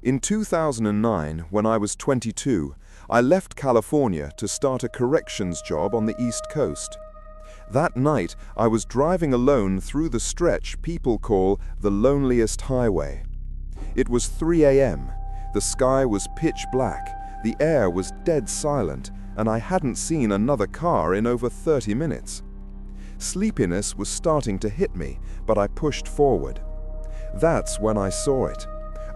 In 2009, when I was 22, I left California to start a corrections job on the East Coast. That night, I was driving alone through the stretch people call the Loneliest Highway. It was 3 a.m. The sky was pitch black, the air was dead silent, and I hadn't seen another car in over 30 minutes. Sleepiness was starting to hit me, but I pushed forward. That's when I saw it.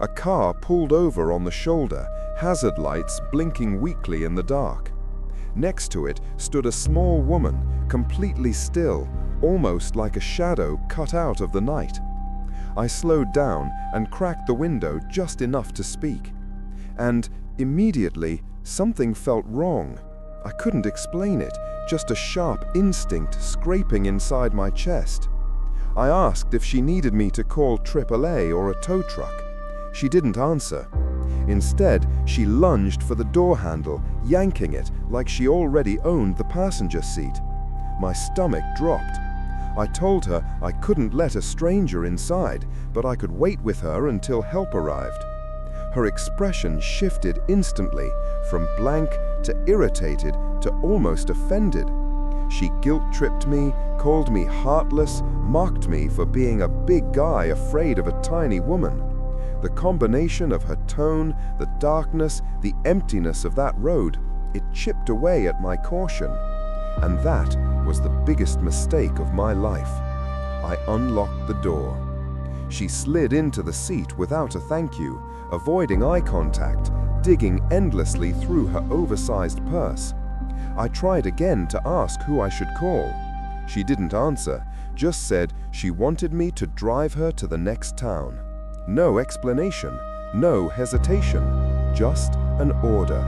A car pulled over on the shoulder, hazard lights blinking weakly in the dark. Next to it stood a small woman, completely still, almost like a shadow cut out of the night. I slowed down and cracked the window just enough to speak. And immediately, something felt wrong. I couldn't explain it, just a sharp instinct scraping inside my chest. I asked if she needed me to call AAA or a tow truck. She didn't answer. Instead, she lunged for the door handle, yanking it like she already owned the passenger seat. My stomach dropped. I told her I couldn't let a stranger inside, but I could wait with her until help arrived. Her expression shifted instantly, from blank to irritated to almost offended. She guilt-tripped me, called me heartless, mocked me for being a big guy afraid of a tiny woman. The combination of her tone, the darkness, the emptiness of that road, it chipped away at my caution. And that was the biggest mistake of my life. I unlocked the door. She slid into the seat without a thank you, avoiding eye contact, digging endlessly through her oversized purse. I tried again to ask who I should call. She didn't answer, just said she wanted me to drive her to the next town. No explanation, no hesitation, just an order.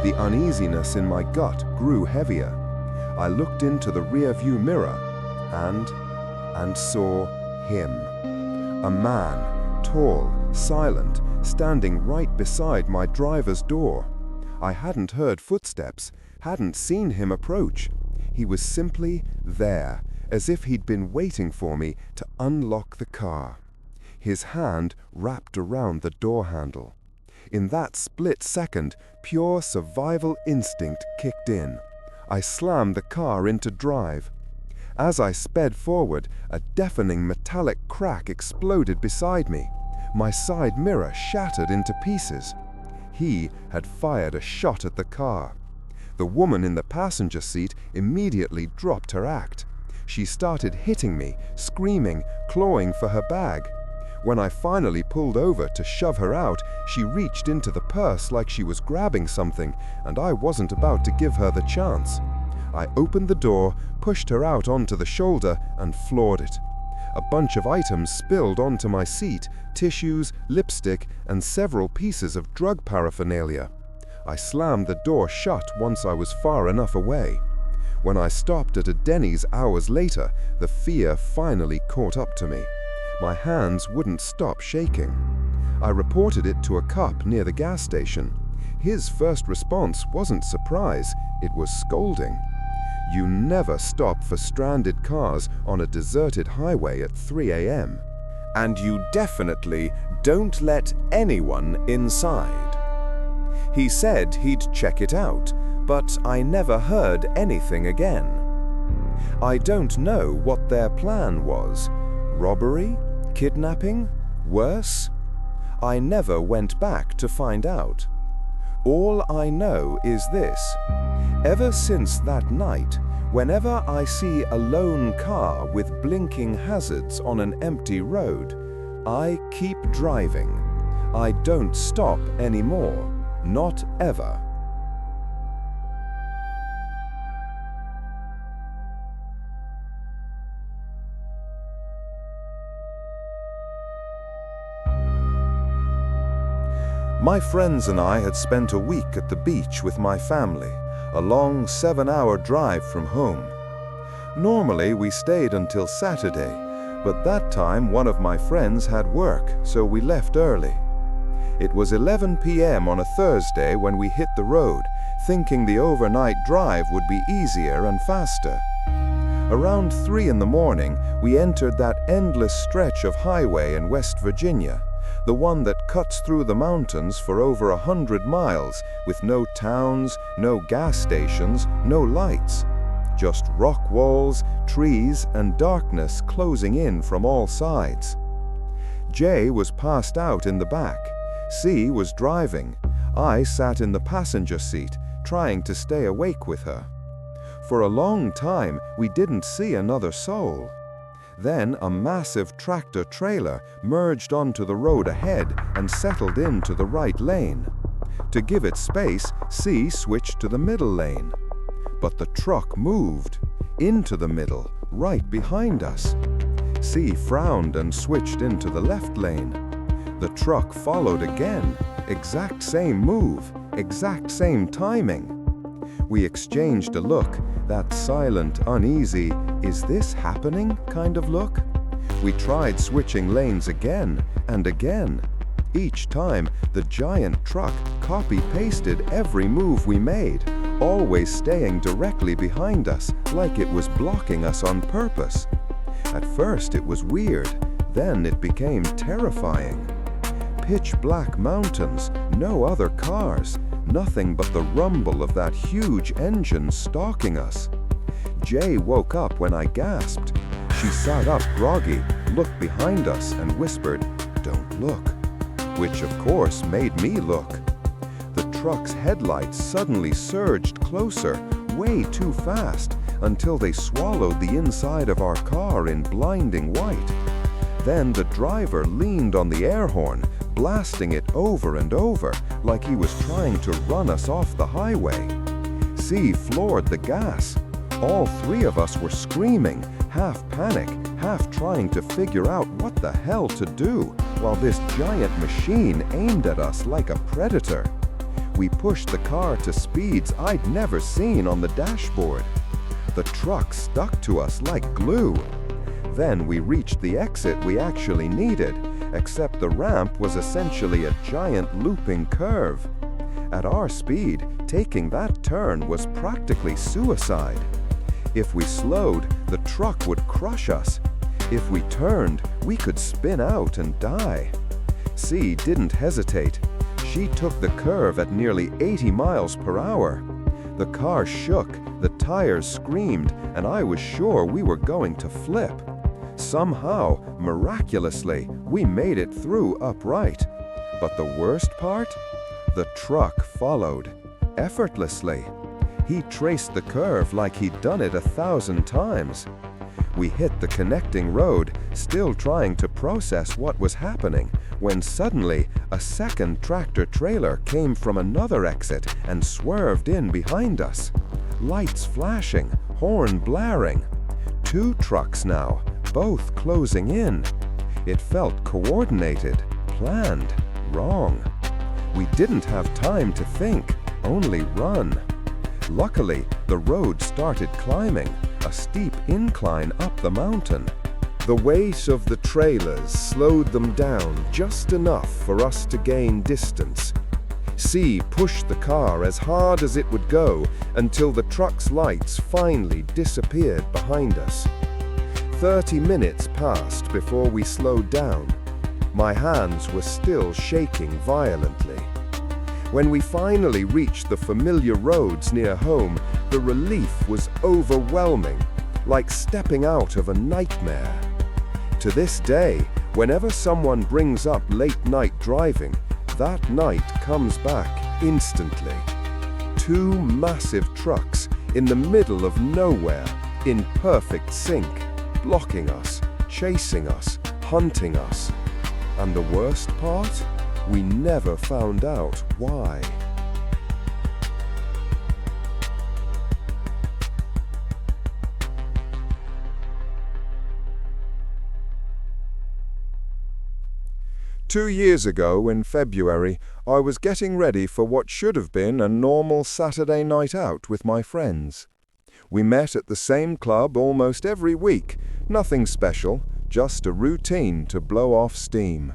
The uneasiness in my gut grew heavier. I looked into the rearview mirror and saw him. A man, tall, silent, standing right beside my driver's door. I hadn't heard footsteps, hadn't seen him approach. He was simply there, as if he'd been waiting for me to unlock the car. His hand wrapped around the door handle. In that split second, pure survival instinct kicked in. I slammed the car into drive. As I sped forward, a deafening metallic crack exploded beside me. My side mirror shattered into pieces. He had fired a shot at the car. The woman in the passenger seat immediately dropped her act. She started hitting me, screaming, clawing for her bag. When I finally pulled over to shove her out, she reached into the purse like she was grabbing something, and I wasn't about to give her the chance. I opened the door, pushed her out onto the shoulder, and floored it. A bunch of items spilled onto my seat, tissues, lipstick, and several pieces of drug paraphernalia. I slammed the door shut once I was far enough away. When I stopped at a Denny's hours later, the fear finally caught up to me. My hands wouldn't stop shaking. I reported it to a cop near the gas station. His first response wasn't surprise, it was scolding. You never stop for stranded cars on a deserted highway at 3 a.m. And you definitely don't let anyone inside. He said he'd check it out, but I never heard anything again. I don't know what their plan was. Robbery? Kidnapping? Worse? I never went back to find out. All I know is this. Ever since that night, whenever I see a lone car with blinking hazards on an empty road, I keep driving. I don't stop anymore. Not ever. My friends and I had spent a week at the beach with my family, a long 7-hour drive from home. Normally we stayed until Saturday, but that time one of my friends had work, so we left early. It was 11 p.m. on a Thursday when we hit the road, thinking the overnight drive would be easier and faster. Around 3 in the morning, we entered that endless stretch of highway in West Virginia. the one that cuts through the mountains for over 100 miles with no towns, no gas stations, no lights. Just rock walls, trees, and darkness closing in from all sides. J was passed out in the back. C was driving. I sat in the passenger seat, trying to stay awake with her. For a long time, we didn't see another soul. Then a massive tractor-trailer merged onto the road ahead and settled into the right lane. To give it space, C switched to the middle lane. But the truck moved into the middle, right behind us. C frowned and switched into the left lane. The truck followed again, exact same move, exact same timing. We exchanged a look, that silent, uneasy, "Is this happening?" kind of look. We tried switching lanes again and again. Each time, the giant truck copy-pasted every move we made, always staying directly behind us, like it was blocking us on purpose. At first it was weird, then it became terrifying. Pitch-black mountains, no other cars, nothing but the rumble of that huge engine stalking us. Jay woke up when I gasped. She sat up groggy, looked behind us and whispered, "Don't look," which of course made me look. The truck's headlights suddenly surged closer, way too fast, until they swallowed the inside of our car in blinding white. Then the driver leaned on the air horn, blasting it over and over, like he was trying to run us off the highway. C floored the gas. All three of us were screaming, half panic, half trying to figure out what the hell to do, while this giant machine aimed at us like a predator. We pushed the car to speeds I'd never seen on the dashboard. The truck stuck to us like glue. Then we reached the exit we actually needed, except the ramp was essentially a giant looping curve. At our speed, taking that turn was practically suicide. If we slowed, the truck would crush us. If we turned, we could spin out and die. C didn't hesitate. She took the curve at nearly 80 miles per hour. The car shook, the tires screamed, and I was sure we were going to flip. Somehow, miraculously, we made it through upright. But the worst part? The truck followed, effortlessly. He traced the curve like he'd done it 1,000 times. We hit the connecting road, still trying to process what was happening, when suddenly a second tractor-trailer came from another exit and swerved in behind us. Lights flashing, horn blaring. 2 trucks now, both closing in. It felt coordinated, planned, wrong. We didn't have time to think, only run. Luckily, the road started climbing, a steep incline up the mountain. The weight of the trailers slowed them down just enough for us to gain distance. C pushed the car as hard as it would go until the truck's lights finally disappeared behind us. 30 minutes passed before we slowed down. My hands were still shaking violently. When we finally reached the familiar roads near home, the relief was overwhelming, like stepping out of a nightmare. To this day, whenever someone brings up late-night driving, that night comes back instantly. 2 massive trucks in the middle of nowhere, in perfect sync, blocking us, chasing us, hunting us. And the worst part? We never found out why. Two years ago, in February, I was getting ready for what should have been a normal Saturday night out with my friends. We met at the same club almost every week, nothing special, just a routine to blow off steam.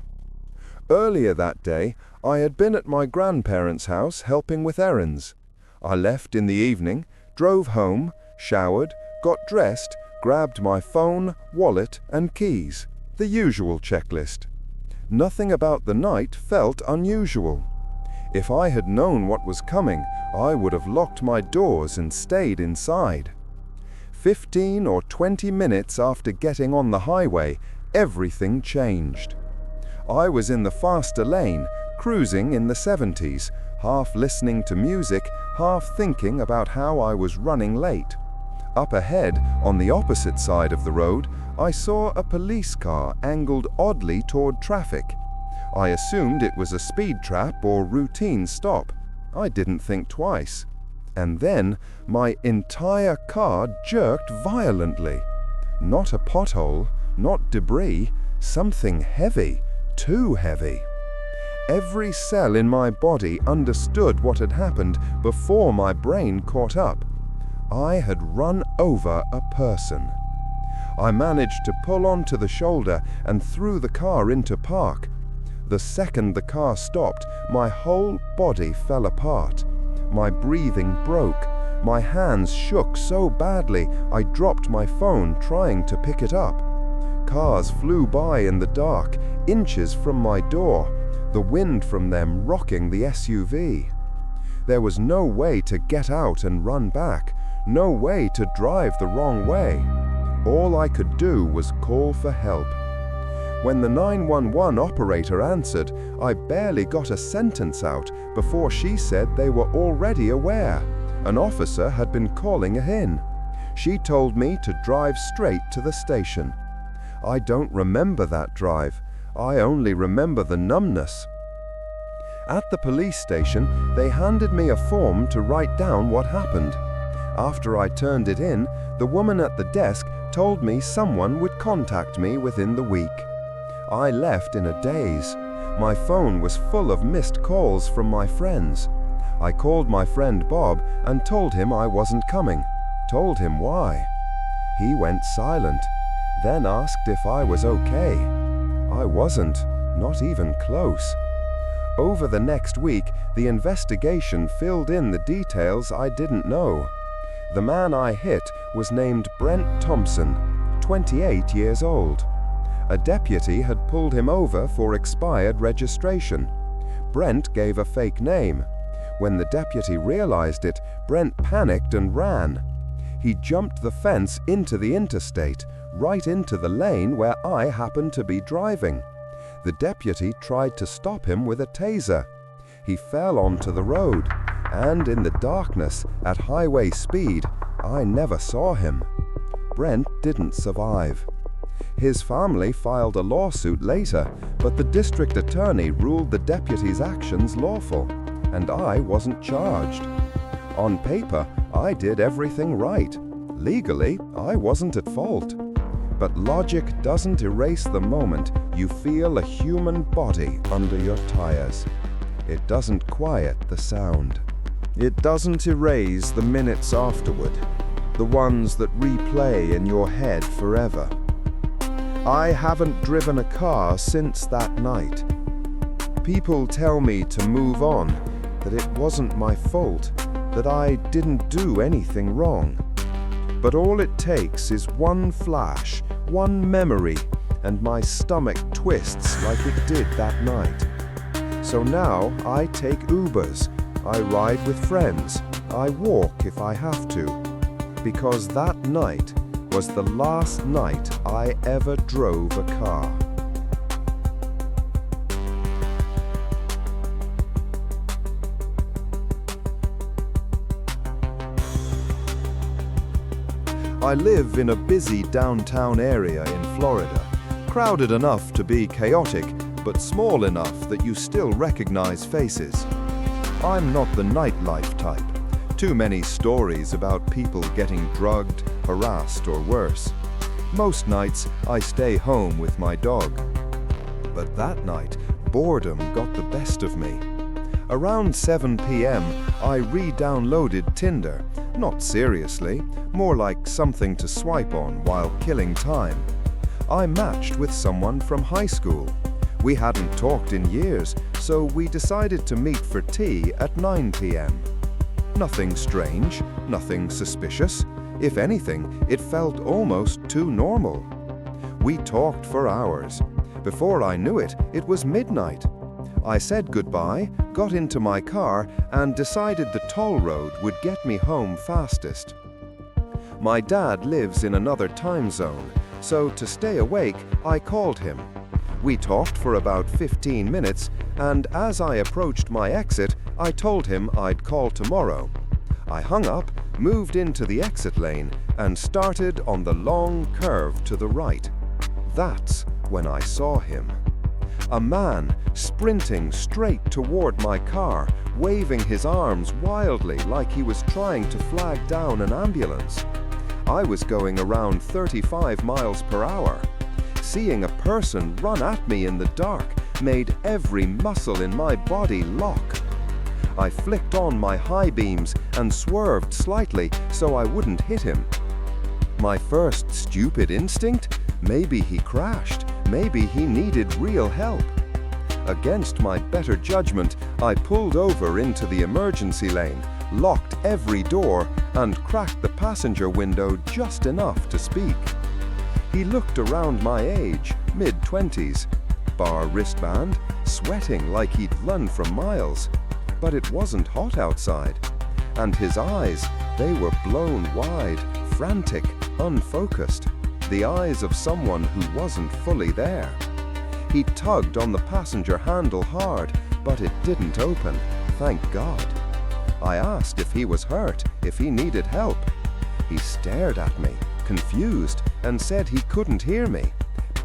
Earlier that day, I had been at my grandparents' house helping with errands. I left in the evening, drove home, showered, got dressed, grabbed my phone, wallet, and keys, the usual checklist. Nothing about the night felt unusual. If I had known what was coming, I would have locked my doors and stayed inside. 15 or 20 minutes after getting on the highway, everything changed. I was in the faster lane, cruising in the 70s, half listening to music, half thinking about how I was running late. Up ahead, on the opposite side of the road, I saw a police car angled oddly toward traffic. I assumed it was a speed trap or routine stop. I didn't think twice. And then, my entire car jerked violently. Not a pothole, not debris, something heavy, too heavy. Every cell in my body understood what had happened before my brain caught up. I had run over a person. I managed to pull onto the shoulder and threw the car into park. The second the car stopped, my whole body fell apart. My breathing broke. My hands shook so badly I dropped my phone trying to pick it up. Cars flew by in the dark, inches from my door, the wind from them rocking the SUV. There was no way to get out and run back, no way to drive the wrong way. All I could do was call for help. When the 911 operator answered, I barely got a sentence out before she said they were already aware. An officer had been calling in. She told me to drive straight to the station. I don't remember that drive. I only remember the numbness. At the police station, they handed me a form to write down what happened. After I turned it in, the woman at the desk told me someone would contact me within the week. I left in a daze. My phone was full of missed calls from my friends. I called my friend Bob and told him I wasn't coming. Told him why. He went silent, then asked if I was okay. I wasn't, not even close. Over the next week, the investigation filled in the details I didn't know. The man I hit was named Brent Thompson, 28 years old. A deputy had pulled him over for expired registration. Brent gave a fake name. When the deputy realized it, Brent panicked and ran. He jumped the fence into the interstate, right into the lane where I happened to be driving. The deputy tried to stop him with a taser. He fell onto the road, and in the darkness, at highway speed, I never saw him. Brent didn't survive. His family filed a lawsuit later, but the district attorney ruled the deputy's actions lawful, and I wasn't charged. On paper, I did everything right. Legally, I wasn't at fault. But logic doesn't erase the moment you feel a human body under your tires. It doesn't quiet the sound. It doesn't erase the minutes afterward, the ones that replay in your head forever. I haven't driven a car since that night. People tell me to move on, that it wasn't my fault, that I didn't do anything wrong. But all it takes is one flash, one memory, and my stomach twists like it did that night. So now I take Ubers, I ride with friends, I walk if I have to, because that night was the last night I ever drove a car. I live in a busy downtown area in Florida, crowded enough to be chaotic, but small enough that you still recognize faces. I'm not the nightlife type. Too many stories about people getting drugged, harassed, or worse. Most nights, I stay home with my dog. But that night, boredom got the best of me. Around 7 p.m., I re-downloaded Tinder. Not seriously, more like something to swipe on while killing time. I matched with someone from high school. We hadn't talked in years, so we decided to meet for tea at 9 p.m. Nothing strange, nothing suspicious. If anything, it felt almost too normal. We talked for hours. Before I knew it, it was midnight. I said goodbye, got into my car, and decided the toll road would get me home fastest. My dad lives in another time zone, so to stay awake, I called him. We talked for about 15 minutes, and as I approached my exit, I told him I'd call tomorrow. I hung up, moved into the exit lane, and started on the long curve to the right. That's when I saw him. A man sprinting straight toward my car, waving his arms wildly like he was trying to flag down an ambulance. I was going around 35 miles per hour. Seeing a person run at me in the dark made every muscle in my body lock. I flicked on my high beams and swerved slightly so I wouldn't hit him. My first stupid instinct? Maybe he crashed. Maybe he needed real help. Against my better judgment, I pulled over into the emergency lane, locked every door, and cracked the passenger window just enough to speak. He looked around my age, mid-20s, bar wristband, sweating like he'd run for miles. But it wasn't hot outside. And his eyes, they were blown wide, frantic, unfocused. The eyes of someone who wasn't fully there. He tugged on the passenger handle hard, but it didn't open, thank God. I asked if he was hurt, if he needed help. He stared at me, confused, and said he couldn't hear me,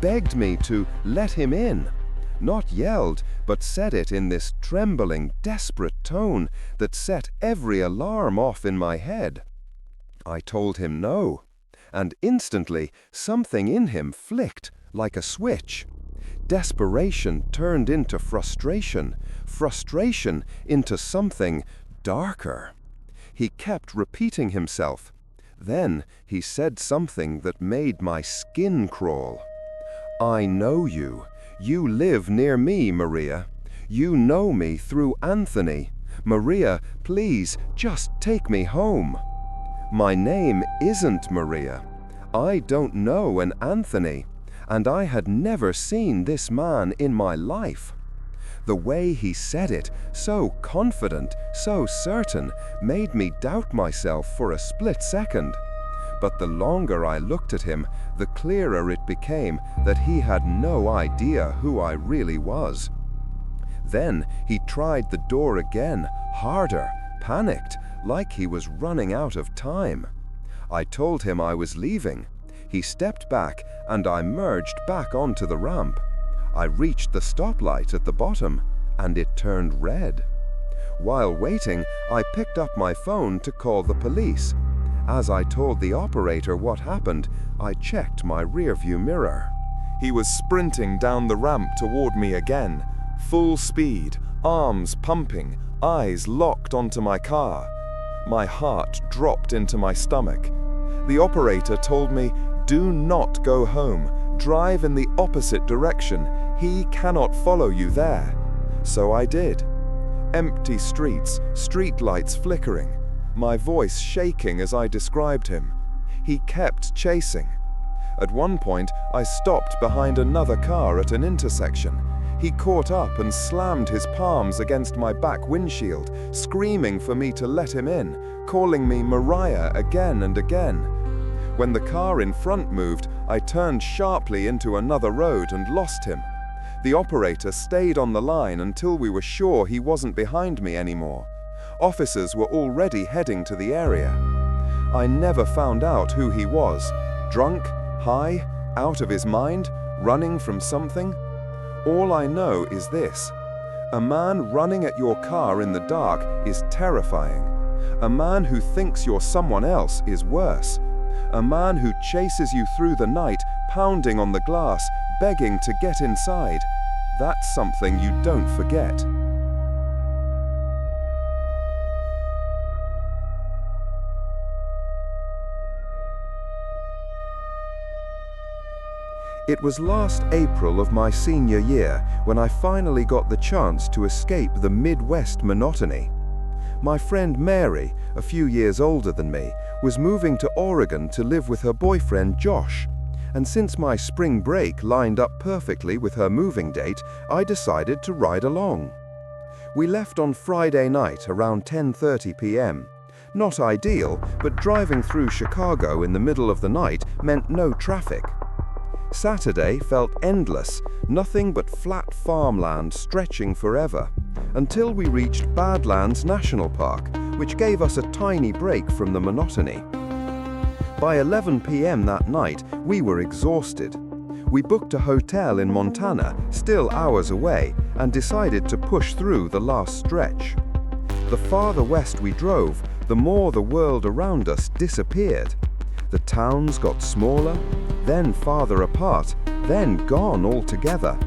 begged me to let him in. Not yelled, but said it in this trembling, desperate tone that set every alarm off in my head. I told him no, and instantly something in him flicked like a switch. Desperation turned into frustration, frustration into something darker. He kept repeating himself. Then he said something that made my skin crawl. "I know you. You live near me, Maria. You know me through Anthony. Maria, please, just take me home." My name isn't Maria. I don't know an Anthony, and I had never seen this man in my life. The way he said it, so confident, so certain, made me doubt myself for a split second. But the longer I looked at him, the clearer it became that he had no idea who I really was. Then he tried the door again, harder, panicked, like he was running out of time. I told him I was leaving. He stepped back, and I merged back onto the ramp. I reached the stoplight at the bottom, and it turned red. While waiting, I picked up my phone to call the police. As I told the operator what happened, I checked my rearview mirror. He was sprinting down the ramp toward me again, full speed, arms pumping, eyes locked onto my car. My heart dropped into my stomach. The operator told me, "Do not go home. Drive in the opposite direction. He cannot follow you there." So I did. Empty streets, streetlights flickering, my voice shaking as I described him. He kept chasing. At one point, I stopped behind another car at an intersection. He caught up and slammed his palms against my back windshield, screaming for me to let him in, calling me Mariah again and again. When the car in front moved, I turned sharply into another road and lost him. The operator stayed on the line until we were sure he wasn't behind me anymore. Officers were already heading to the area. I never found out who he was. Drunk, high, out of his mind, running from something. All I know is this: a man running at your car in the dark is terrifying. A man who thinks you're someone else is worse. A man who chases you through the night, pounding on the glass, begging to get inside. That's something you don't forget. It was last April of my senior year when I finally got the chance to escape the Midwest monotony. My friend Mary, a few years older than me, was moving to Oregon to live with her boyfriend Josh, and since my spring break lined up perfectly with her moving date, I decided to ride along. We left on Friday night around 10:30 p.m. Not ideal, but driving through Chicago in the middle of the night meant no traffic. Saturday felt endless, nothing but flat farmland stretching forever, until we reached Badlands National Park, which gave us a tiny break from the monotony. By 11 p.m. that night, we were exhausted. We booked a hotel in Montana, still hours away, and decided to push through the last stretch. The farther west we drove, the more the world around us disappeared. The towns got smaller, then farther apart, then gone altogether.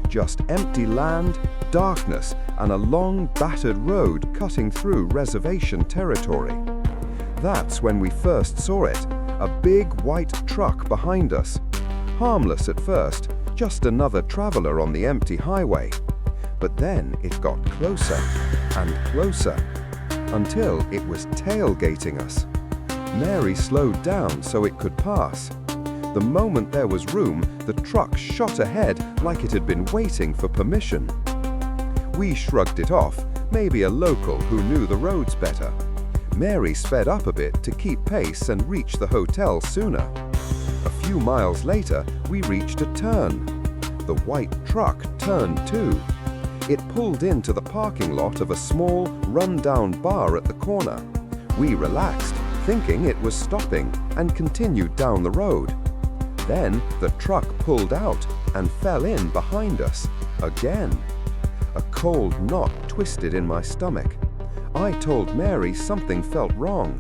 Just empty land, darkness, and a long, battered road cutting through reservation territory. That's when we first saw it, a big white truck behind us. Harmless at first, just another traveler on the empty highway. But then it got closer and closer, until it was tailgating us. Mary slowed down so it could pass. The moment there was room, the truck shot ahead like it had been waiting for permission. We shrugged it off, maybe a local who knew the roads better. Mary sped up a bit to keep pace and reach the hotel sooner. A few miles later, we reached a turn. The white truck turned too. It pulled into the parking lot of a small, run-down bar at the corner. We relaxed, thinking it was stopping, and continued down the road. Then the truck pulled out and fell in behind us, again. A cold knot twisted in my stomach. I told Mary something felt wrong.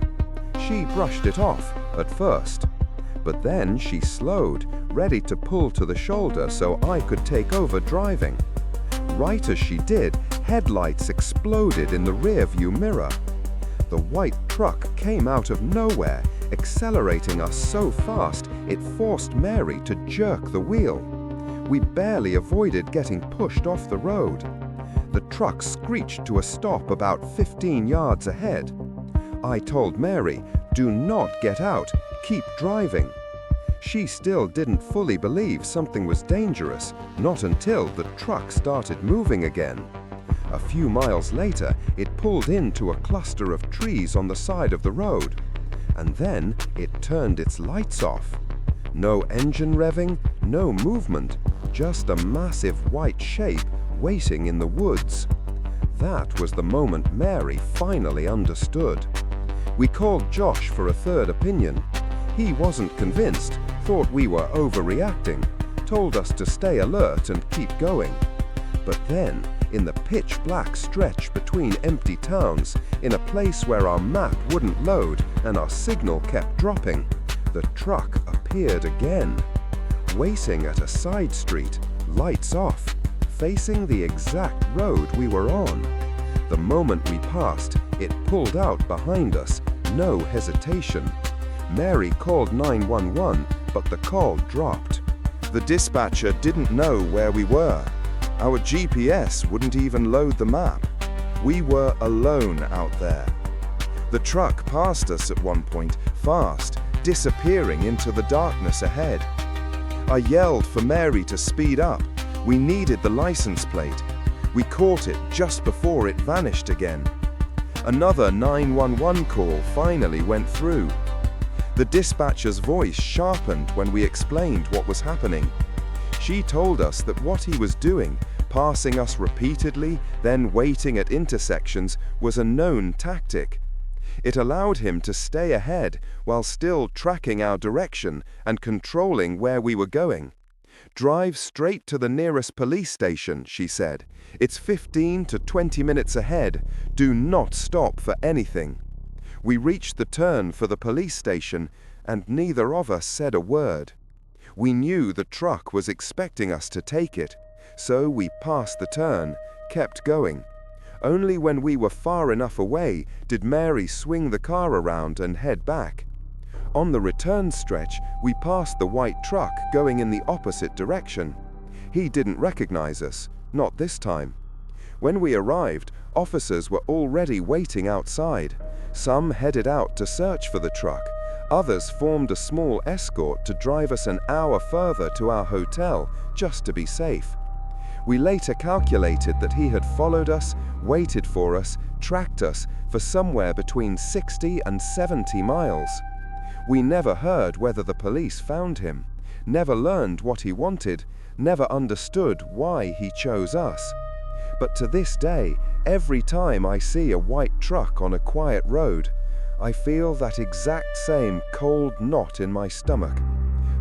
She brushed it off, at first. But then she slowed, ready to pull to the shoulder so I could take over driving. Right as she did, headlights exploded in the rearview mirror. The white truck came out of nowhere, accelerating us so fast it forced Mary to jerk the wheel. We barely avoided getting pushed off the road. The truck screeched to a stop about 15 yards ahead. I told Mary, "Do not get out, keep driving." She still didn't fully believe something was dangerous, not until the truck started moving again. A few miles later, it pulled into a cluster of trees on the side of the road. And then it turned its lights off. No engine revving, no movement, just a massive white shape waiting in the woods. That was the moment Mary finally understood. We called Josh for a third opinion. He wasn't convinced, thought we were overreacting, told us to stay alert and keep going. But then, in the pitch-black stretch between empty towns, in a place where our map wouldn't load and our signal kept dropping, the truck appeared again. Waiting at a side street, lights off, facing the exact road we were on. The moment we passed, it pulled out behind us, no hesitation. Mary called 911, but the call dropped. The dispatcher didn't know where we were. Our GPS wouldn't even load the map. We were alone out there. The truck passed us at one point, fast, disappearing into the darkness ahead. I yelled for Mary to speed up. We needed the license plate. We caught it just before it vanished again. Another 911 call finally went through. The dispatcher's voice sharpened when we explained what was happening. She told us that what he was doing, passing us repeatedly, then waiting at intersections, was a known tactic. It allowed him to stay ahead while still tracking our direction and controlling where we were going. "Drive straight to the nearest police station," she said. "It's 15 to 20 minutes ahead. Do not stop for anything." We reached the turn for the police station, and neither of us said a word. We knew the truck was expecting us to take it, so we passed the turn, kept going. Only when we were far enough away did Mary swing the car around and head back. On the return stretch, we passed the white truck going in the opposite direction. He didn't recognize us, not this time. When we arrived, officers were already waiting outside. Some headed out to search for the truck. Others formed a small escort to drive us an hour further to our hotel just to be safe. We later calculated that he had followed us, waited for us, tracked us for somewhere between 60 and 70 miles. We never heard whether the police found him, never learned what he wanted, never understood why he chose us. But to this day, every time I see a white truck on a quiet road, I feel that exact same cold knot in my stomach,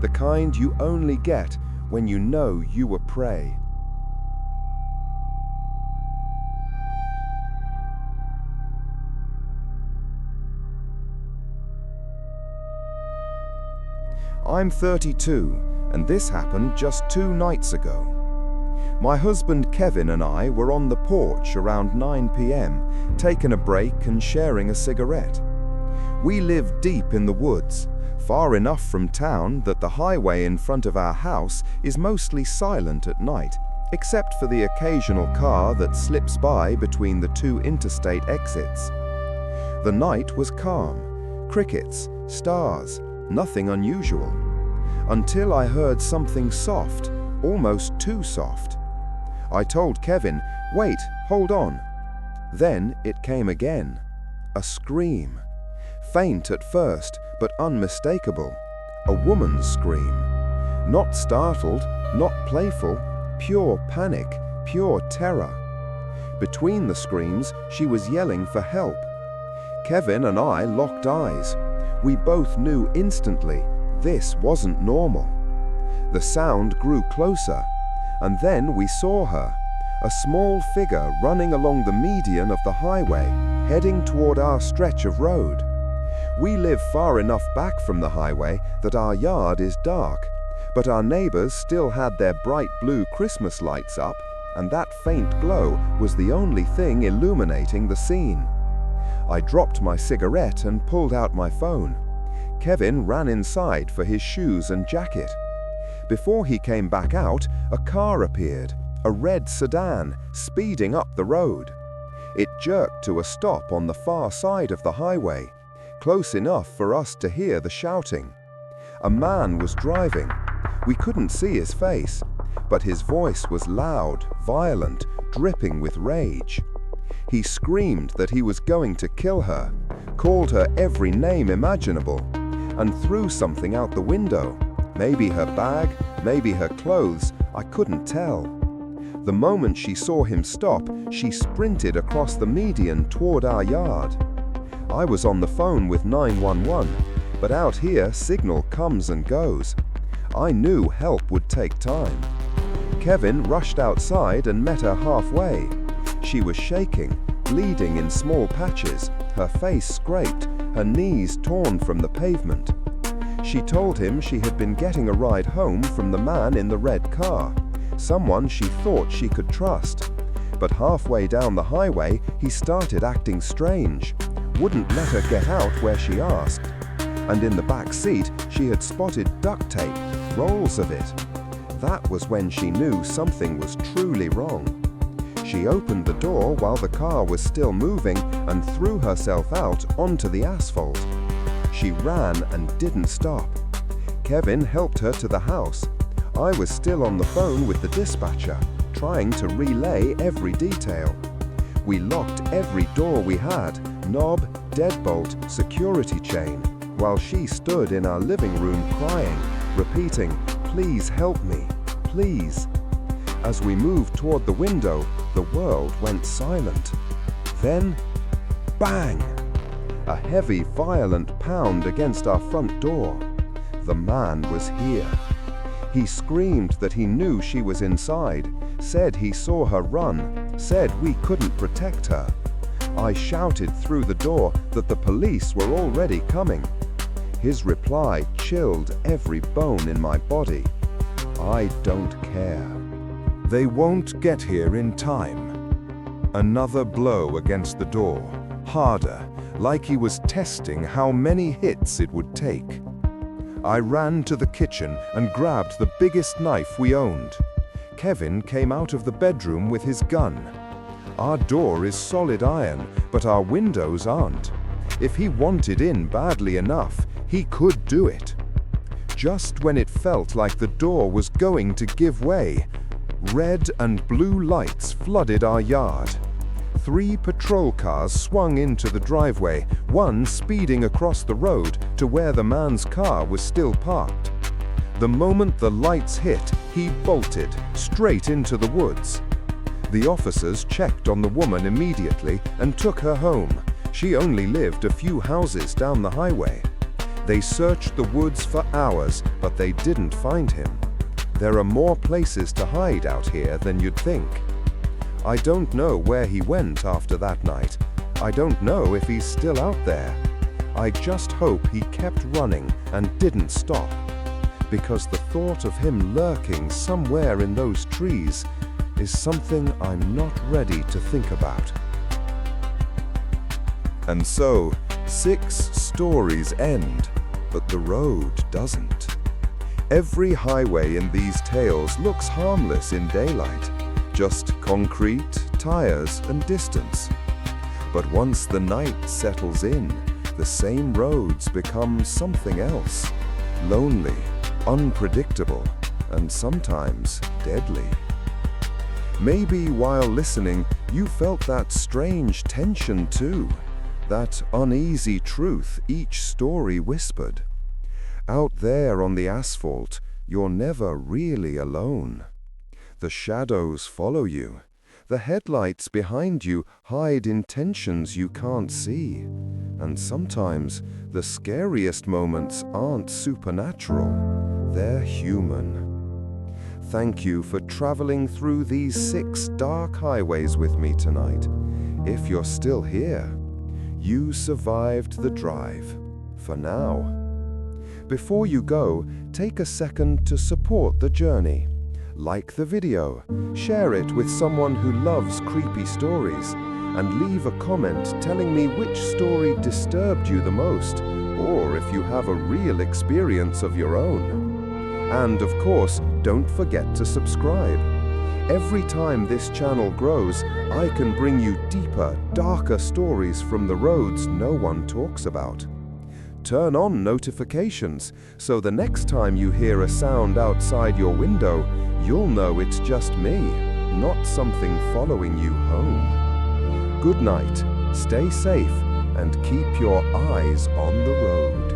the kind you only get when you know you were prey. I'm 32, and this happened just 2 nights ago. My husband Kevin and I were on the porch around 9 p.m., taking a break and sharing a cigarette. We live deep in the woods, far enough from town that the highway in front of our house is mostly silent at night, except for the occasional car that slips by between the 2 interstate exits. The night was calm, crickets, stars, nothing unusual, until I heard something soft, almost too soft. I told Kevin, "Wait, hold on." Then it came again, a scream. Faint at first, but unmistakable. A woman's scream. Not startled, not playful, pure panic, pure terror. Between the screams, she was yelling for help. Kevin and I locked eyes. We both knew instantly this wasn't normal. The sound grew closer, and then we saw her, a small figure running along the median of the highway, heading toward our stretch of road. We live far enough back from the highway that our yard is dark, but our neighbors still had their bright blue Christmas lights up, and that faint glow was the only thing illuminating the scene. I dropped my cigarette and pulled out my phone. Kevin ran inside for his shoes and jacket. Before he came back out, a car appeared, a red sedan, speeding up the road. It jerked to a stop on the far side of the highway, close enough for us to hear the shouting. A man was driving. We couldn't see his face, but his voice was loud, violent, dripping with rage. He screamed that he was going to kill her, called her every name imaginable, and threw something out the window. Maybe her bag, maybe her clothes, I couldn't tell. The moment she saw him stop, she sprinted across the median toward our yard. I was on the phone with 911, but out here signal comes and goes. I knew help would take time. Kevin rushed outside and met her halfway. She was shaking, bleeding in small patches, her face scraped, her knees torn from the pavement. She told him she had been getting a ride home from the man in the red car, someone she thought she could trust. But halfway down the highway, he started acting strange, wouldn't let her get out where she asked. And in the back seat, she had spotted duct tape, rolls of it. That was when she knew something was truly wrong. She opened the door while the car was still moving and threw herself out onto the asphalt. She ran and didn't stop. Kevin helped her to the house. I was still on the phone with the dispatcher, trying to relay every detail. We locked every door we had, knob, deadbolt, security chain, while she stood in our living room crying, repeating, "Please help me, please." As we moved toward the window, the world went silent. Then, bang! A heavy, violent pound against our front door. The man was here. He screamed that he knew she was inside, said he saw her run, said we couldn't protect her. I shouted through the door that the police were already coming. His reply chilled every bone in my body. I don't care. They won't get here in time. Another blow against the door, harder, like he was testing how many hits it would take. I ran to the kitchen and grabbed the biggest knife we owned. Kevin came out of the bedroom with his gun. Our door is solid iron, but our windows aren't. If he wanted in badly enough, He could do it. Just when it felt like the door was going to give way, red and blue lights flooded our yard. 3 patrol cars swung into the driveway, one speeding across the road to where the man's car was still parked. The moment the lights hit, he bolted straight into the woods. The officers checked on the woman immediately and took her home. She only lived a few houses down the highway. They searched the woods for hours, but they didn't find him. There are more places to hide out here than you'd think. I don't know where he went after that night. I don't know if he's still out there. I just hope he kept running and didn't stop, because the thought of him lurking somewhere in those trees is something I'm not ready to think about. And so, 6 stories end, but the road doesn't. Every highway in these tales looks harmless in daylight, just concrete, tires, and distance. But once the night settles in, the same roads become something else, lonely, unpredictable, and sometimes deadly. Maybe while listening, you felt that strange tension too, that uneasy truth each story whispered. Out there on the asphalt, you're never really alone. The shadows follow you. The headlights behind you hide intentions you can't see. And sometimes the scariest moments aren't supernatural, they're human. Thank you for traveling through these 6 dark highways with me tonight. If you're still here, you survived the drive, for now. Before you go, take a second to support the journey. Like the video, share it with someone who loves creepy stories, and leave a comment telling me which story disturbed you the most, or if you have a real experience of your own. And of course, don't forget to subscribe. Every time this channel grows, I can bring you deeper, darker stories from the roads no one talks about. Turn on notifications, so the next time you hear a sound outside your window, you'll know it's just me, not something following you home. Good night, stay safe, and keep your eyes on the road.